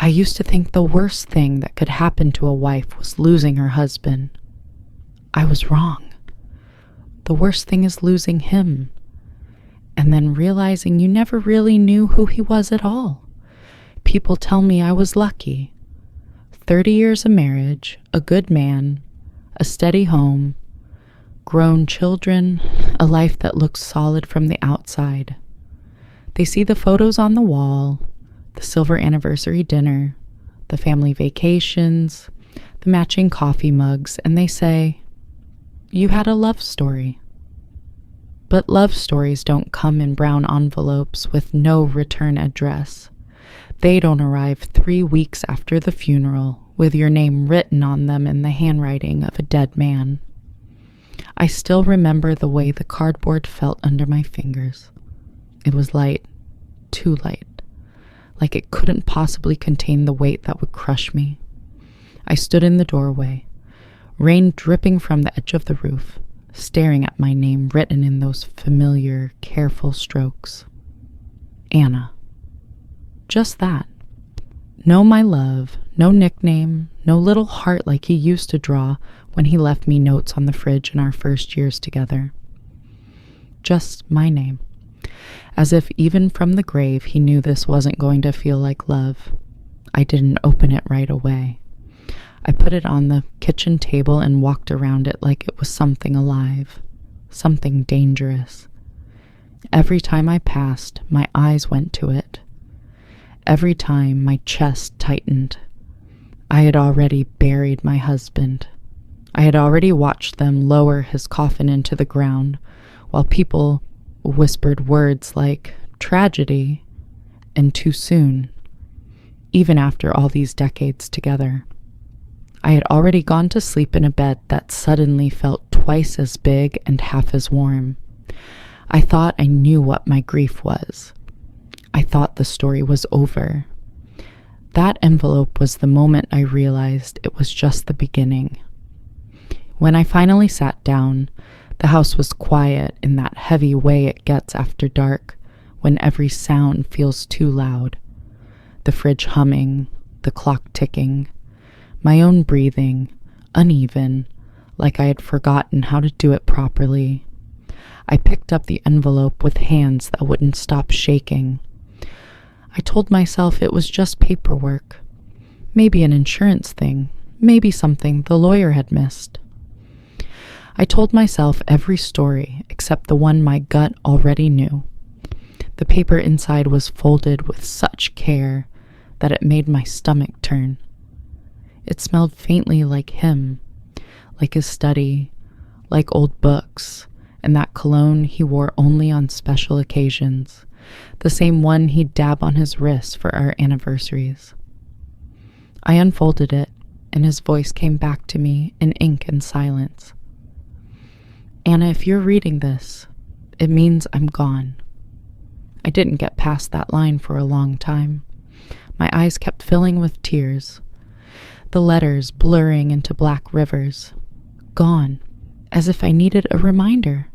I used to think the worst thing that could happen to a wife was losing her husband. I was wrong. The worst thing is losing him, and then realizing you never really knew who he was at all. People tell me I was lucky. 30 years of marriage, a good man, a steady home, grown children, a life that looks solid from the outside. They see the photos on the wall, the silver anniversary dinner, the family vacations, the matching coffee mugs, and they say, "You had a love story." But love stories don't come in brown envelopes with no return address. They don't arrive 3 weeks after the funeral with your name written on them in the handwriting of a dead man. I still remember the way the cardboard felt under my fingers. It was light, too light, like it couldn't possibly contain the weight that would crush me. I stood in the doorway, rain dripping from the edge of the roof, staring at my name written in those familiar, careful strokes. Anna. Just that. No my love, no nickname, no little heart like he used to draw when he left me notes on the fridge in our first years together. Just my name. As if even from the grave he knew this wasn't going to feel like love. I didn't open it right away. I put it on the kitchen table and walked around it like it was something alive, something dangerous. Every time I passed, my eyes went to it. Every time my chest tightened. I had already buried my husband. I had already watched them lower his coffin into the ground while people whispered words like tragedy and too soon, even after all these decades together. I had already gone to sleep in a bed that suddenly felt twice as big and half as warm. I thought I knew what my grief was. I thought the story was over. That envelope was the moment I realized it was just the beginning. When I finally sat down, the house was quiet in that heavy way it gets after dark, when every sound feels too loud. The fridge humming, the clock ticking, my own breathing, uneven, like I had forgotten how to do it properly. I picked up the envelope with hands that wouldn't stop shaking. I told myself it was just paperwork, maybe an insurance thing, maybe something the lawyer had missed. I told myself every story except the one my gut already knew. The paper inside was folded with such care that it made my stomach turn. It smelled faintly like him, like his study, like old books, and that cologne he wore only on special occasions, the same one he'd dab on his wrist for our anniversaries. I unfolded it, and his voice came back to me in ink and silence. Anna, if you're reading this, it means I'm gone. I didn't get past that line for a long time. My eyes kept filling with tears, the letters blurring into black rivers. Gone, as if I needed a reminder,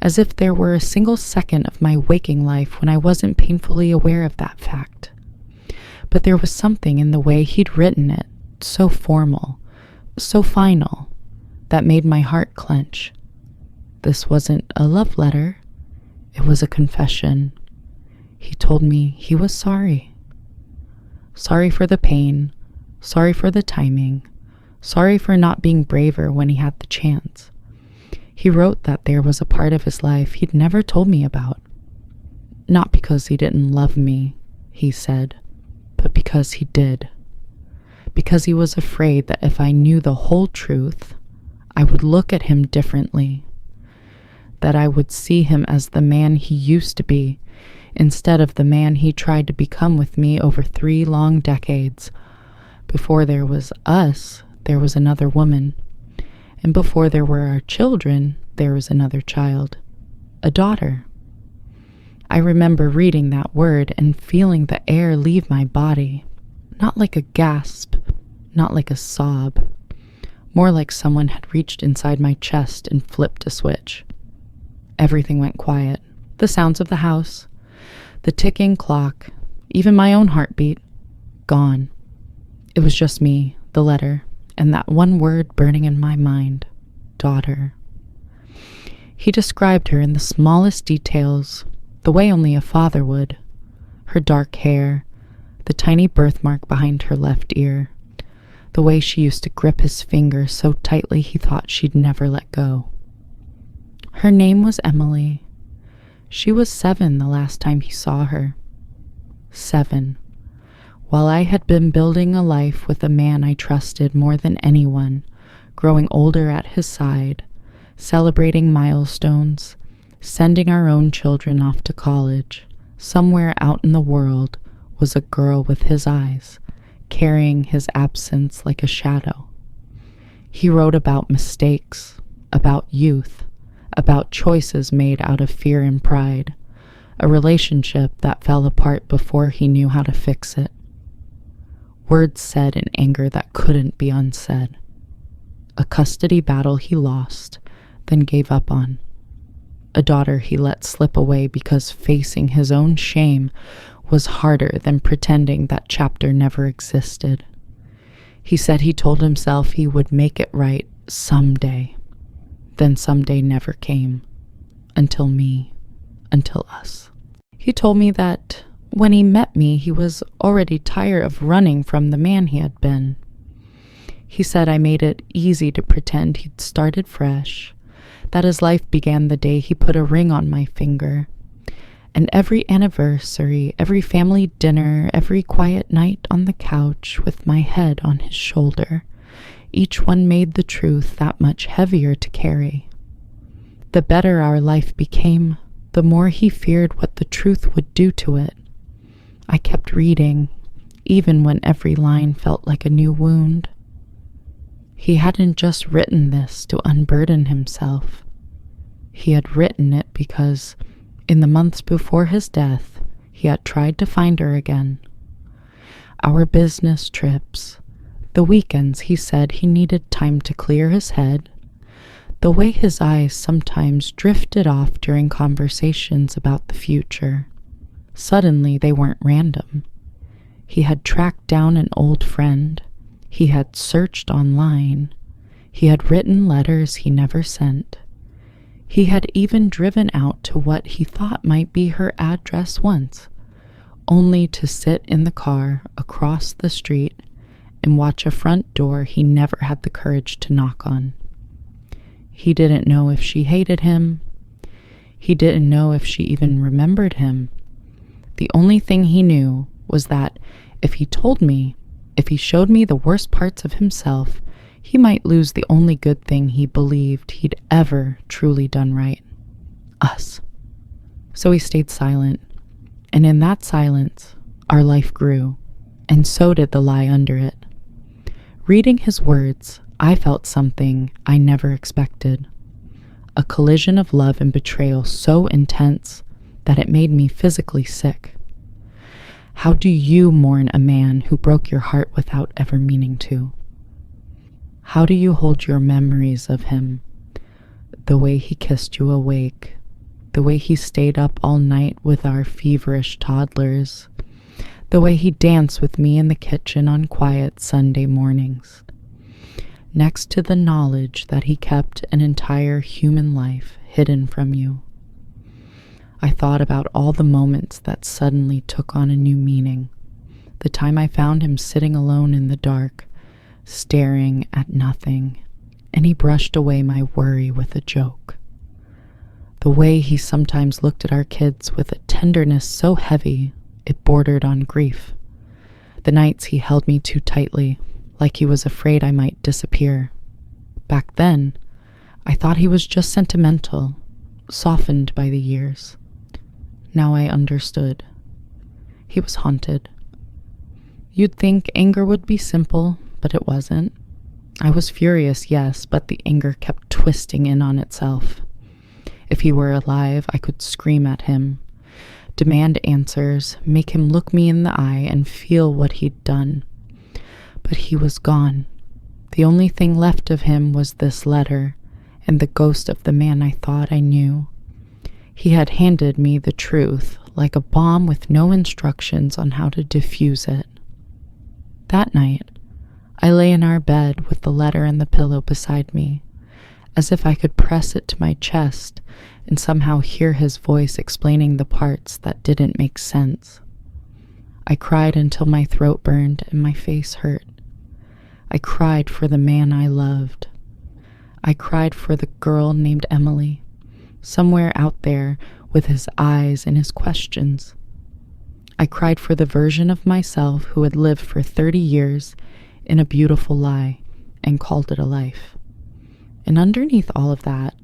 as if there were a single second of my waking life when I wasn't painfully aware of that fact. But there was something in the way he'd written it, so formal, so final, that made my heart clench. This wasn't a love letter. It was a confession. He told me he was sorry. Sorry for the pain. Sorry for the timing. Sorry for not being braver when he had the chance. He wrote that there was a part of his life he'd never told me about. Not because he didn't love me, he said, but because he did. Because he was afraid that if I knew the whole truth, I would look at him differently. That I would see him as the man he used to be, instead of the man he tried to become with me over 3 long decades. Before there was us, there was another woman. And before there were our children, there was another child. A daughter. I remember reading that word and feeling the air leave my body. Not like a gasp, not like a sob. More like someone had reached inside my chest and flipped a switch. Everything went quiet. The sounds of the house, the ticking clock, even my own heartbeat, gone. It was just me, the letter, and that one word burning in my mind, daughter. He described her in the smallest details, the way only a father would. Her dark hair, the tiny birthmark behind her left ear, the way she used to grip his finger so tightly he thought she'd never let go. Her name was Emily. She was 7 the last time he saw her. 7. While I had been building a life with a man I trusted more than anyone, growing older at his side, celebrating milestones, sending our own children off to college, somewhere out in the world was a girl with his eyes, carrying his absence like a shadow. He wrote about mistakes, about youth, about choices made out of fear and pride, a relationship that fell apart before he knew how to fix it. Words said in anger that couldn't be unsaid. A custody battle he lost, then gave up on. A daughter he let slip away because facing his own shame was harder than pretending that chapter never existed. He said he told himself he would make it right someday. Then someday never came. Until me. Until us. He told me that when he met me, he was already tired of running from the man he had been. He said I made it easy to pretend he'd started fresh, that his life began the day he put a ring on my finger. And every anniversary, every family dinner, every quiet night on the couch with my head on his shoulder, each one made the truth that much heavier to carry. The better our life became, the more he feared what the truth would do to it. I kept reading, even when every line felt like a new wound. He hadn't just written this to unburden himself. He had written it because, in the months before his death, he had tried to find her again. Our business trips, the weekends he said he needed time to clear his head, the way his eyes sometimes drifted off during conversations about the future. Suddenly they weren't random. He had tracked down an old friend. He had searched online. He had written letters he never sent. He had even driven out to what he thought might be her address once, only to sit in the car across the street and watch a front door he never had the courage to knock on. He didn't know if she hated him. He didn't know if she even remembered him. The only thing he knew was that if he told me, if he showed me the worst parts of himself, he might lose the only good thing he believed he'd ever truly done right. Us. So he stayed silent, and in that silence, our life grew, and so did the lie under it. Reading his words, I felt something I never expected. A collision of love and betrayal so intense that it made me physically sick. How do you mourn a man who broke your heart without ever meaning to? How do you hold your memories of him? The way he kissed you awake, the way he stayed up all night with our feverish toddlers, the way he danced with me in the kitchen on quiet Sunday mornings. Next to the knowledge that he kept an entire human life hidden from you. I thought about all the moments that suddenly took on a new meaning. The time I found him sitting alone in the dark, staring at nothing, and he brushed away my worry with a joke. The way he sometimes looked at our kids with a tenderness so heavy it bordered on grief. The nights he held me too tightly, like he was afraid I might disappear. Back then, I thought he was just sentimental, softened by the years. Now I understood. He was haunted. You'd think anger would be simple, but it wasn't. I was furious, yes, but the anger kept twisting in on itself. If he were alive, I could scream at him, demand answers, make him look me in the eye and feel what he'd done. But he was gone. The only thing left of him was this letter and the ghost of the man I thought I knew. He had handed me the truth, like a bomb with no instructions on how to defuse it. That night, I lay in our bed with the letter and the pillow beside me, as if I could press it to my chest and somehow hear his voice explaining the parts that didn't make sense. I cried until my throat burned and my face hurt. I cried for the man I loved. I cried for the girl named Emily, somewhere out there with his eyes and his questions. I cried for the version of myself who had lived for 30 years in a beautiful lie and called it a life. And underneath all of that,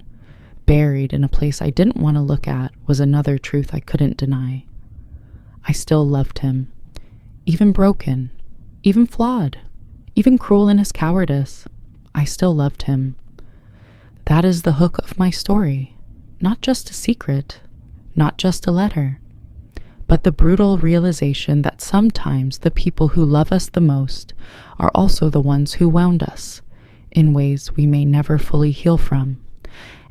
buried in a place I didn't want to look at, was another truth I couldn't deny. I still loved him, even broken, even flawed, even cruel in his cowardice. I still loved him. That is the hook of my story, not just a secret, not just a letter, but the brutal realization that sometimes the people who love us the most are also the ones who wound us in ways we may never fully heal from,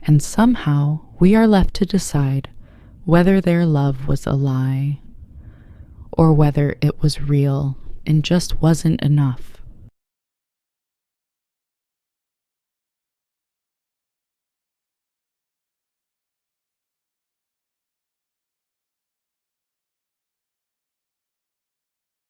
and somehow we are left to decide whether their love was a lie or whether it was real and just wasn't enough.